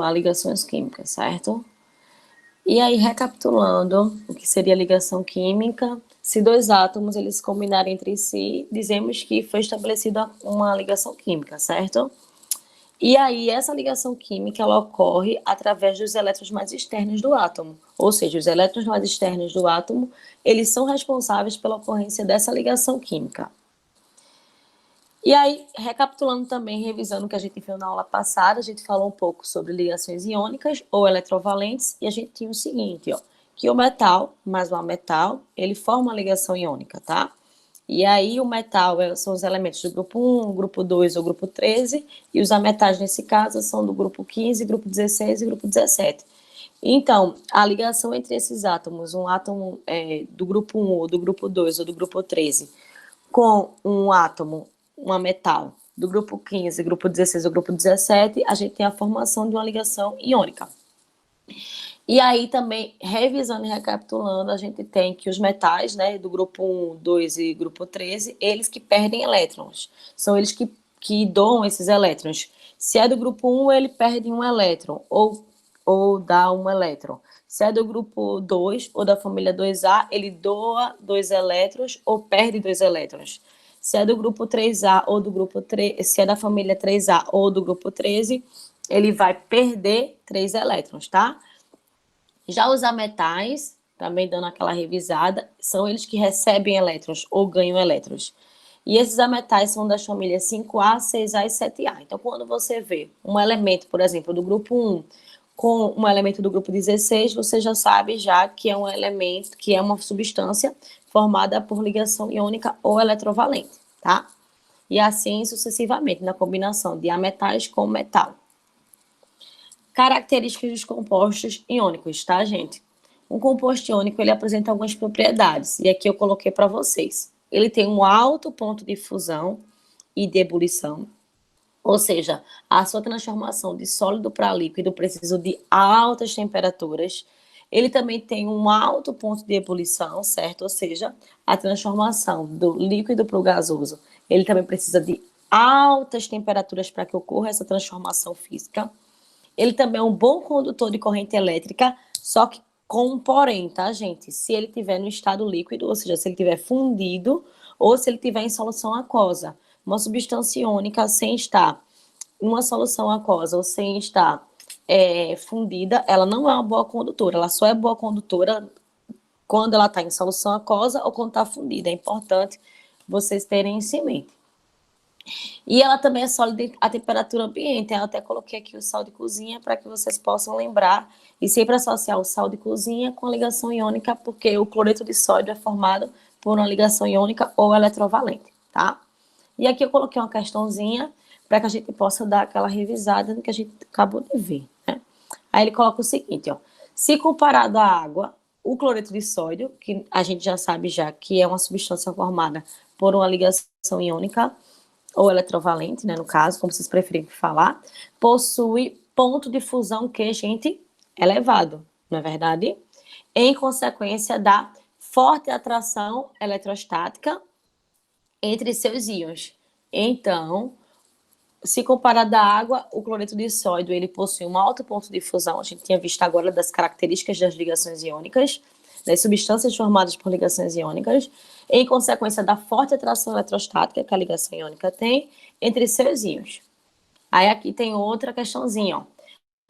a ligações químicas, certo? E aí, recapitulando o que seria ligação química, se dois átomos eles combinarem entre si, dizemos que foi estabelecida uma ligação química, certo? E aí, essa ligação química ela ocorre através dos elétrons mais externos do átomo. Ou seja, os elétrons mais externos do átomo, eles são responsáveis pela ocorrência dessa ligação química. E aí, recapitulando também, revisando o que a gente viu na aula passada, a gente falou um pouco sobre ligações iônicas ou eletrovalentes, e a gente tinha o seguinte, ó, que o metal mais o ametal, ele forma uma ligação iônica, tá? E aí o metal são os elementos do grupo 1, grupo 2 ou grupo 13, e os ametais, nesse caso, são do grupo 15, grupo 16 e grupo 17. Então, a ligação entre esses átomos, um átomo do grupo 1 ou do grupo 2 ou do grupo 13, com um átomo, uma metal, do grupo 15, grupo 16 ou grupo 17, a gente tem a formação de uma ligação iônica. E aí também, revisando e recapitulando, a gente tem que os metais, né, do grupo 1, 2 e grupo 13, eles que perdem elétrons. São eles que doam esses elétrons. Se é do grupo 1, ele perde um elétron, ou dá um elétron. Se é do grupo 2 ou da família 2A, ele doa 2 elétrons ou perde 2 elétrons. Se é do grupo 3A ou do grupo 3, se é da família 3A ou do grupo 13, ele vai perder 3 elétrons, tá? Já os ametais, também dando aquela revisada, são eles que recebem elétrons ou ganham elétrons. E esses ametais são das famílias 5A, 6A e 7A. Então, quando você vê um elemento, por exemplo, do grupo 1 com um elemento do grupo 16, você já sabe já que é um elemento, que é uma substância formada por ligação iônica ou eletrovalente, tá? E assim sucessivamente, na combinação de ametais com metal. Características dos compostos iônicos, tá, gente? Um composto iônico, ele apresenta algumas propriedades, e aqui eu coloquei para vocês. Ele tem um alto ponto de fusão e de ebulição, ou seja, a sua transformação de sólido para líquido precisa de altas temperaturas. Ele também tem um alto ponto de ebulição, certo? Ou seja, a transformação do líquido para o gasoso, ele também precisa de altas temperaturas para que ocorra essa transformação física. Ele também é um bom condutor de corrente elétrica, só que com um porém, tá, gente? Se ele estiver no estado líquido, ou seja, se ele estiver fundido, ou se ele estiver em solução aquosa. Uma substância iônica sem estar em uma solução aquosa ou sem estar fundida, ela não é uma boa condutora. Ela só é boa condutora quando ela está em solução aquosa ou quando está fundida. É importante vocês terem isso em mente. E ela também é sólida a temperatura ambiente. Eu até coloquei aqui o sal de cozinha para que vocês possam lembrar e sempre associar o sal de cozinha com a ligação iônica, porque o cloreto de sódio é formado por uma ligação iônica ou eletrovalente, tá? E aqui eu coloquei uma questãozinha para que a gente possa dar aquela revisada no que a gente acabou de ver, né? Aí ele coloca o seguinte, ó. Se comparado à água, o cloreto de sódio, que a gente já sabe já que é uma substância formada por uma ligação iônica, ou eletrovalente, né, no caso, como vocês preferirem falar, possui ponto de fusão que, gente, elevado, não é verdade? Em consequência da forte atração eletrostática entre seus íons. Então, se comparado à água, o cloreto de sódio, ele possui um alto ponto de fusão, a gente tinha visto agora das características das ligações iônicas, das substâncias formadas por ligações iônicas, em consequência da forte atração eletrostática que a ligação iônica tem entre seus íons. Aí aqui tem outra questãozinha, ó.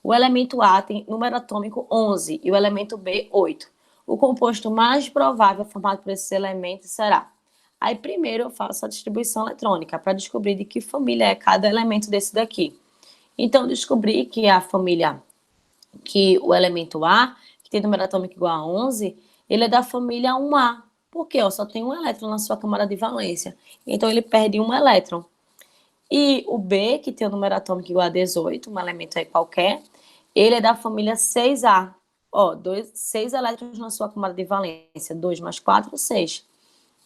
O elemento A tem número atômico 11 e o elemento B 8. O composto mais provável formado por esses elementos será... Aí primeiro eu faço a distribuição eletrônica para descobrir de que família é cada elemento desse daqui. Então, eu descobri que a família, que o elemento A, que tem número atômico igual a 11, ele é da família 1A. Por quê? Só tem um elétron na sua camada de valência. Então, ele perde um elétron. E o B, que tem o número atômico igual a 18, um elemento aí qualquer, ele é da família 6A. Ó, 6 elétrons na sua camada de valência. 2 mais 4, 6.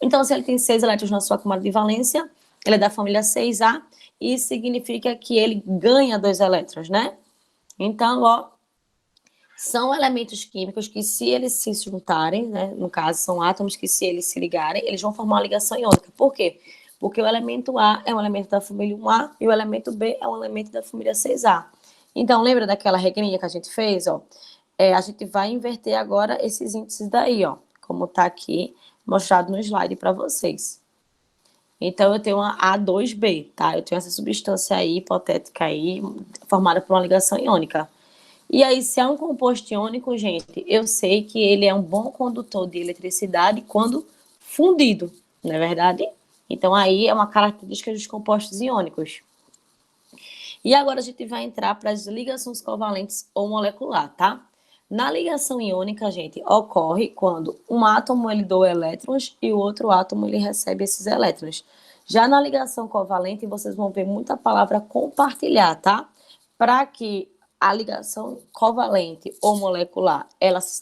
Então, se ele tem 6 elétrons na sua camada de valência, ele é da família 6A, e isso significa que ele ganha 2 elétrons, né? Então, ó, são elementos químicos que, se eles se juntarem, né, no caso, são átomos que, se eles se ligarem, eles vão formar uma ligação iônica. Por quê? Porque o elemento A é um elemento da família 1A e o elemento B é um elemento da família 6A. Então, lembra daquela regrinha que a gente fez, ó? A gente vai inverter agora esses índices daí, ó, como tá aqui mostrado no slide para vocês. Então, eu tenho uma A2B, tá? Eu tenho essa substância aí, hipotética aí, formada por uma ligação iônica. E aí, se é um composto iônico, gente, eu sei que ele é um bom condutor de eletricidade quando fundido, não é verdade? Então, aí é uma característica dos compostos iônicos. E agora a gente vai entrar para as ligações covalentes ou molecular, tá? Na ligação iônica, gente, ocorre quando um átomo ele doa elétrons e o outro átomo ele recebe esses elétrons. Já na ligação covalente, vocês vão ver muita palavra compartilhar, tá? Para que a ligação covalente ou molecular ela se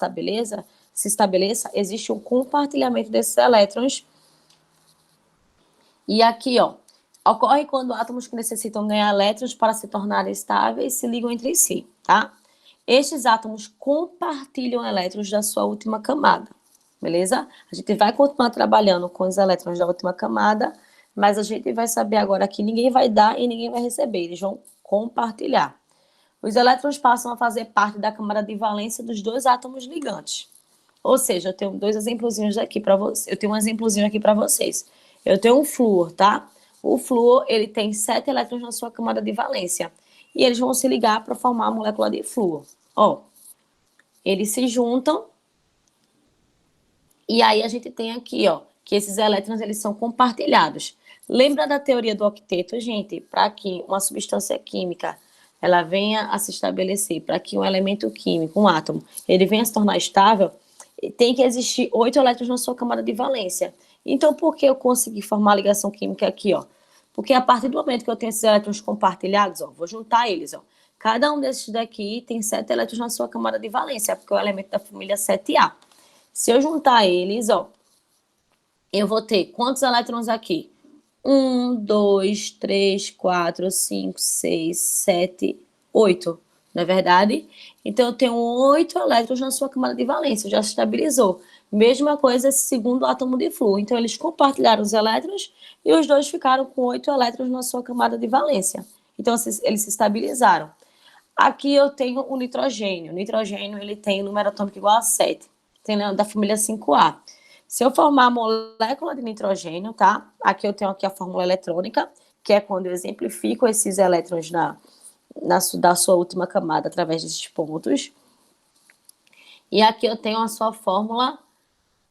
estabeleça, existe um compartilhamento desses elétrons. E aqui, ó, ocorre quando átomos que necessitam ganhar elétrons para se tornarem estáveis se ligam entre si, tá? Estes átomos compartilham elétrons da sua última camada, beleza? A gente vai continuar trabalhando com os elétrons da última camada, mas a gente vai saber agora que ninguém vai dar e ninguém vai receber, eles vão compartilhar. Os elétrons passam a fazer parte da camada de valência dos dois átomos ligantes. Ou seja, eu tenho dois exemplozinhos aqui para vocês. Eu tenho um exemplozinho aqui para vocês. Eu tenho um flúor, tá? O flúor, ele tem 7 elétrons na sua camada de valência. E eles vão se ligar para formar a molécula de flúor. Ó, eles se juntam. E aí a gente tem aqui, ó, que esses elétrons, eles são compartilhados. Lembra da teoria do octeto, gente? Para que uma substância química ela venha a se estabelecer, para que um elemento químico, um átomo, ele venha a se tornar estável, tem que existir 8 elétrons na sua camada de valência. Então, por que eu consegui formar a ligação química aqui, ó? Porque a partir do momento que eu tenho esses elétrons compartilhados, ó, vou juntar eles, ó. Cada um desses daqui tem 7 elétrons na sua camada de valência, porque é o elemento da família 7A. Se eu juntar eles, ó, eu vou ter quantos elétrons aqui? 1, 2, 3, 4, 5, 6, 7, 8. Não é verdade? Então, eu tenho 8 elétrons na sua camada de valência, já se estabilizou. Mesma coisa esse segundo átomo de flúor. Então, eles compartilharam os elétrons e os dois ficaram com 8 elétrons na sua camada de valência. Então, eles se estabilizaram. Aqui eu tenho o nitrogênio. O nitrogênio ele tem um número atômico igual a 7. Tem da família 5A. Se eu formar a molécula de nitrogênio, tá? Aqui eu tenho aqui a fórmula eletrônica, que é quando eu exemplifico esses elétrons da sua última camada através desses pontos. E aqui eu tenho a sua fórmula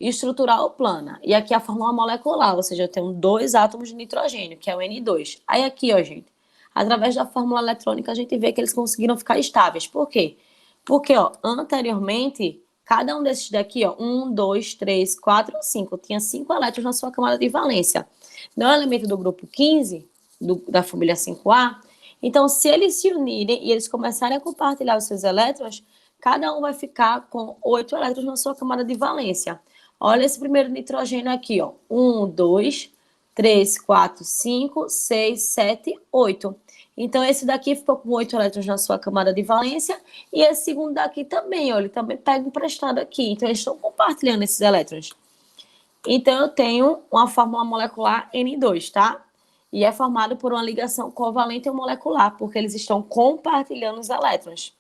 estrutural plana. E aqui a fórmula molecular, ou seja, eu tenho 2 átomos de nitrogênio, que é o N2. Aí aqui, ó, gente, através da fórmula eletrônica a gente vê que eles conseguiram ficar estáveis. Por quê? Porque, ó, anteriormente, cada um desses daqui, ó, 1, 2, 3, 4, 5, tinha 5 elétrons na sua camada de valência. Não é um elemento do grupo 15, da família 5A. Então, se eles se unirem e eles começarem a compartilhar os seus elétrons, cada um vai ficar com 8 elétrons na sua camada de valência. Olha esse primeiro nitrogênio aqui, ó. 1, 2, 3, 4, 5, 6, 7, 8. Então, esse daqui ficou com 8 elétrons na sua camada de valência. E esse segundo daqui também, ó. Ele também pega emprestado aqui. Então, eles estão compartilhando esses elétrons. Então, eu tenho uma fórmula molecular N2, tá? E é formado por uma ligação covalente ou molecular, porque eles estão compartilhando os elétrons.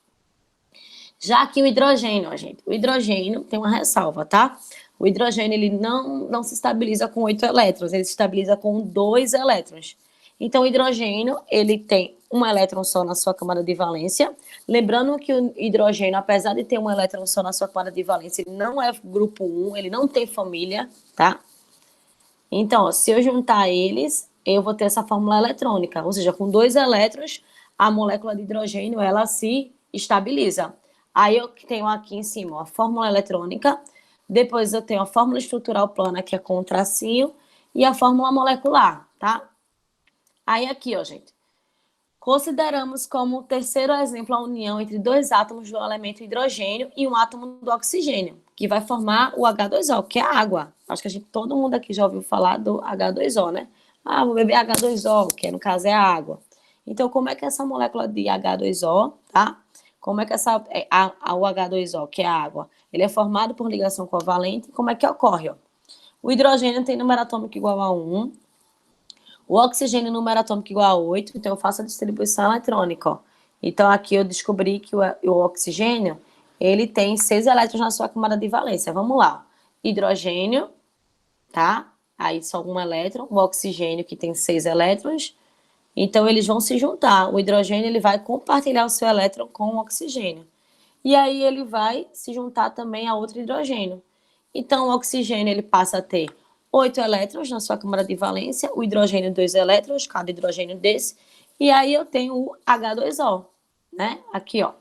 Já que o hidrogênio, ó, gente, o hidrogênio tem uma ressalva, tá? O hidrogênio, ele não se estabiliza com 8 elétrons, ele se estabiliza com 2 elétrons. Então, o hidrogênio, ele tem um elétron só na sua camada de valência. Lembrando que o hidrogênio, apesar de ter um elétron só na sua camada de valência, ele não é grupo 1, ele não tem família, tá? Então, ó, se eu juntar eles, eu vou ter essa fórmula eletrônica, ou seja, com 2 elétrons, a molécula de hidrogênio, ela se estabiliza. Aí eu tenho aqui em cima ó, a fórmula eletrônica, depois eu tenho a fórmula estrutural plana, que é com um tracinho, e a fórmula molecular, tá? Aí aqui, ó, gente, consideramos como terceiro exemplo a união entre 2 átomos do elemento hidrogênio e um átomo do oxigênio, que vai formar o H2O, que é a água. Acho que todo mundo aqui já ouviu falar do H2O, né? Ah, vou beber H2O, que no caso é a água. Então, como é que essa molécula de H2O, tá? Como é que o H2O, que é a água, ele é formado por ligação covalente? Como é que ocorre, ó? O hidrogênio tem número atômico igual a 1, o oxigênio número atômico igual a 8, então eu faço a distribuição eletrônica, ó. Então, aqui eu descobri que o oxigênio, ele tem 6 elétrons na sua camada de valência. Vamos lá. Hidrogênio, tá? Aí só um elétron. O oxigênio, que tem 6 elétrons. Então, eles vão se juntar. O hidrogênio, ele vai compartilhar o seu elétron com o oxigênio. E aí, ele vai se juntar também a outro hidrogênio. Então, o oxigênio, ele passa a ter 8 elétrons na sua câmara de valência. O hidrogênio, 2 elétrons, cada hidrogênio desse. E aí, eu tenho o H2O, né? Aqui, ó.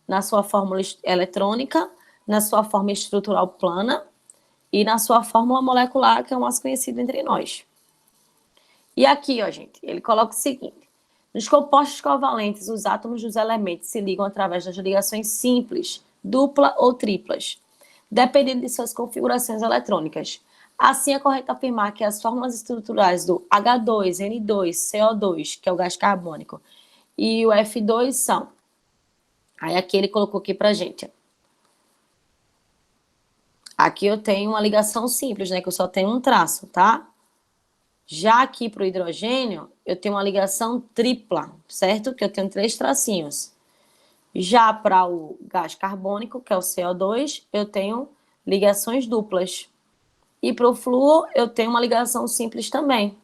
Na sua fórmula eletrônica, na sua forma estrutural plana e na sua fórmula molecular, que é o mais conhecido entre nós. E aqui, ó, gente, ele coloca o seguinte: nos compostos covalentes, os átomos dos elementos se ligam através das ligações simples, dupla ou triplas, dependendo de suas configurações eletrônicas. Assim, é correto afirmar que as fórmulas estruturais do H2, N2, CO2, que é o gás carbônico, e o F2 são... Aí aqui ele colocou aqui pra gente. Aqui eu tenho uma ligação simples, né? Que eu só tenho um traço, tá? Já aqui pro hidrogênio, eu tenho uma ligação tripla, certo? Que eu tenho 3 tracinhos. Já para o gás carbônico, que é o CO2, eu tenho ligações duplas. E para o flúor, eu tenho uma ligação simples também.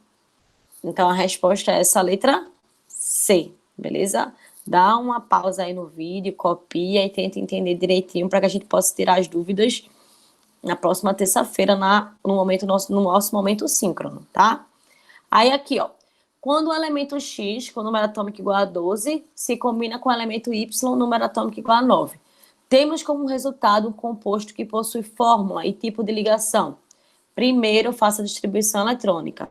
Então, a resposta é essa letra C, beleza? Dá uma pausa aí no vídeo, copia e tenta entender direitinho para que a gente possa tirar as dúvidas na próxima terça-feira, no nosso momento síncrono, tá? Aí aqui, ó, quando o elemento X, com número atômico igual a 12, se combina com o elemento Y, número atômico igual a 9, temos como resultado um composto que possui fórmula e tipo de ligação. Primeiro, faça a distribuição eletrônica.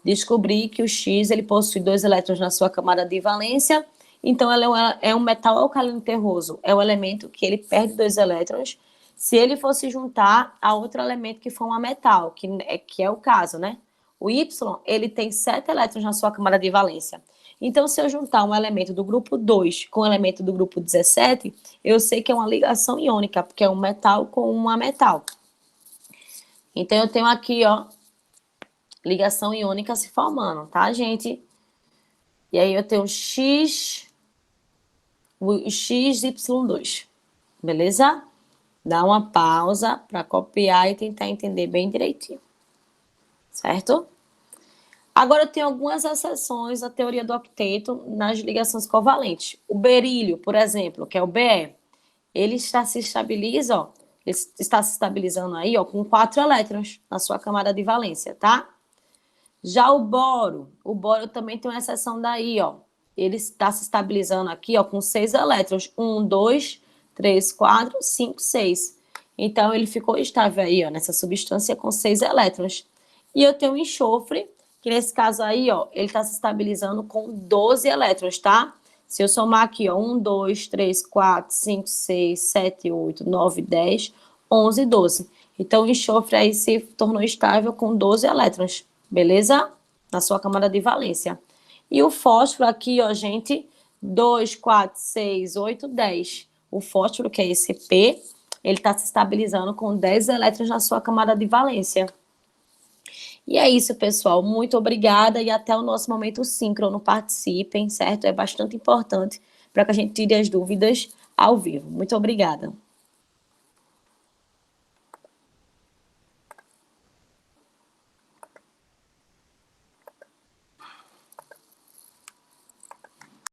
Descobri que o X ele possui 2 elétrons na sua camada de valência, então ele é um metal alcalino terroso. É o elemento que ele perde 2 elétrons se ele for se juntar a outro elemento que for um metal, que é o caso, né? O Y, ele tem 7 elétrons na sua camada de valência. Então, se eu juntar um elemento do grupo 2 com um elemento do grupo 17, eu sei que é uma ligação iônica, porque é um metal com um ametal. Então, eu tenho aqui, ó, ligação iônica se formando, tá, gente? E aí eu tenho o XY2, beleza? Dá uma pausa para copiar e tentar entender bem direitinho, certo? Agora, eu tenho algumas exceções à teoria do octeto nas ligações covalentes. O berílio, por exemplo, que é o Be, ele está se estabilizando aí, ó, com 4 elétrons na sua camada de valência, tá? Já o boro também tem uma exceção daí, ó. Ele está se estabilizando aqui, ó, com 6 elétrons. 1, 2, 3, 4, 5, 6. Então, ele ficou estável aí, ó, nessa substância com 6 elétrons. E eu tenho o enxofre, que nesse caso aí, ó, ele está se estabilizando com 12 elétrons, tá? Se eu somar aqui, ó, 1, 2, 3, 4, 5, 6, 7, 8, 9, 10, 11, 12. Então, o enxofre aí se tornou estável com 12 elétrons, beleza? Na sua camada de valência. E o fósforo aqui, ó, gente, 2, 4, 6, 8, 10. O fósforo, que é esse P, ele está se estabilizando com 10 elétrons na sua camada de valência. E é isso, pessoal. Muito obrigada e até o nosso momento síncrono. Participem, certo? É bastante importante para que a gente tire as dúvidas ao vivo. Muito obrigada.